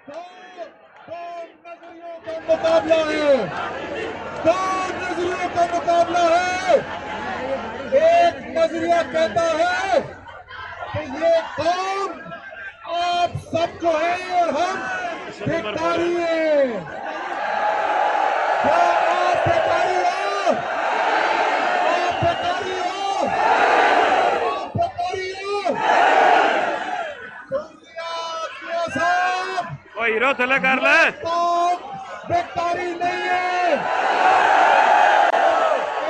दो नजरियों का मुकाबला है, दो नजरियों का मुकाबला है। एक नजरिया कहता है कि ये कौम आप सब जो है और हम भिखारी हैं। क्या आप भिखारी हो? आप भिखारी हो? आप भिखारी हो? सुन लिया साहब, ओ हीरो थले कर ले। कौम भिखारी नहीं है।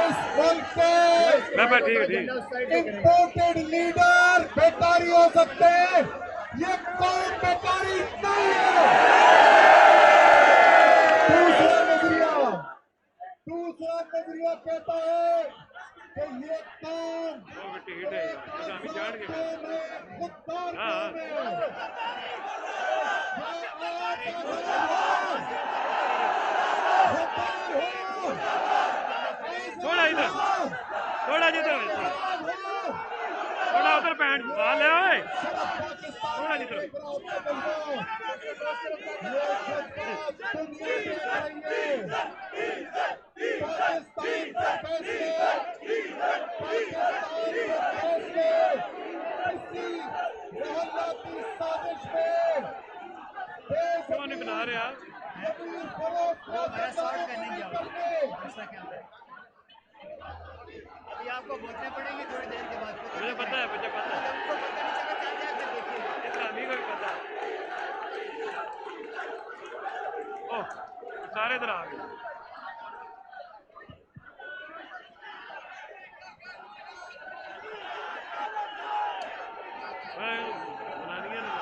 इस मुल्क के ठीक इम्पोर्टेड लीडर भिखारी हो सकते हैं, ये कौम भिखारी नहीं है। दूसरा नजरिया कहता है कि ये कौम खुददार कौम है। थोड़ा इधर, थोड़ा जिधर, थोड़ा उधर पैंट आ ले ओए, थोड़ा जिधर। क्यों नहीं बना रहे आप? अभी आपको बोलने पड़ेंगे थोड़ी देर के बाद। मुझे पता है, मुझे पता है, उनको पता नहीं चला, जाके देखिए। इस आदमी को भी पता है। ओह, सारे इधर आ गए। बनानी है ना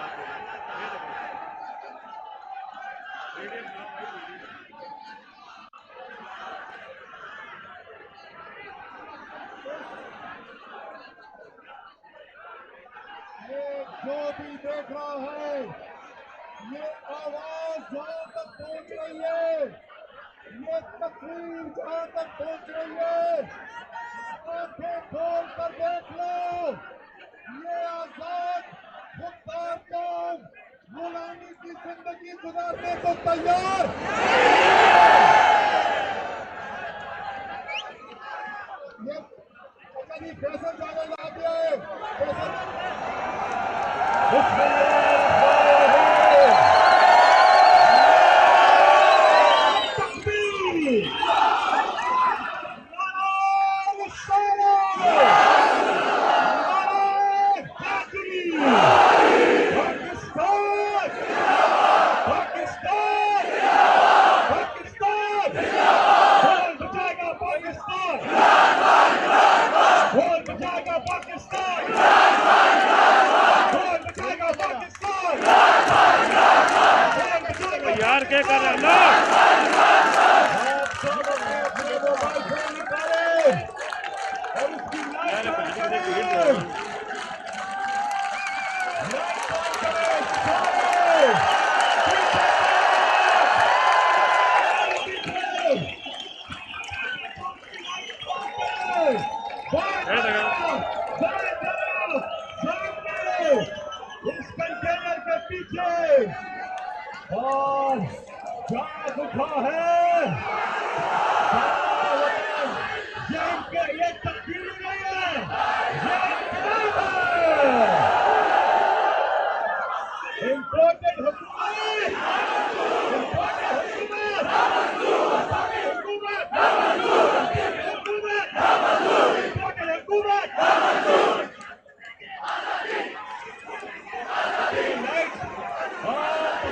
जो भी देख रहा है, ये आवाज जहां तक पहुंच रही है, ये तस्वीर जहां तक पहुंच रही है, आंखें खोल कर देख लो। ये आजाद खुददार कौम गुलामी की जिंदगी गुजारने को तैयार। ये फैसल ज्यादा ला दिया है। यार क्या कर रहे हो? इस कंटेनर के पीछे और जाग उठा है। ये तब्दीली नहीं है, ये इम्पोर्टेड हुकूमत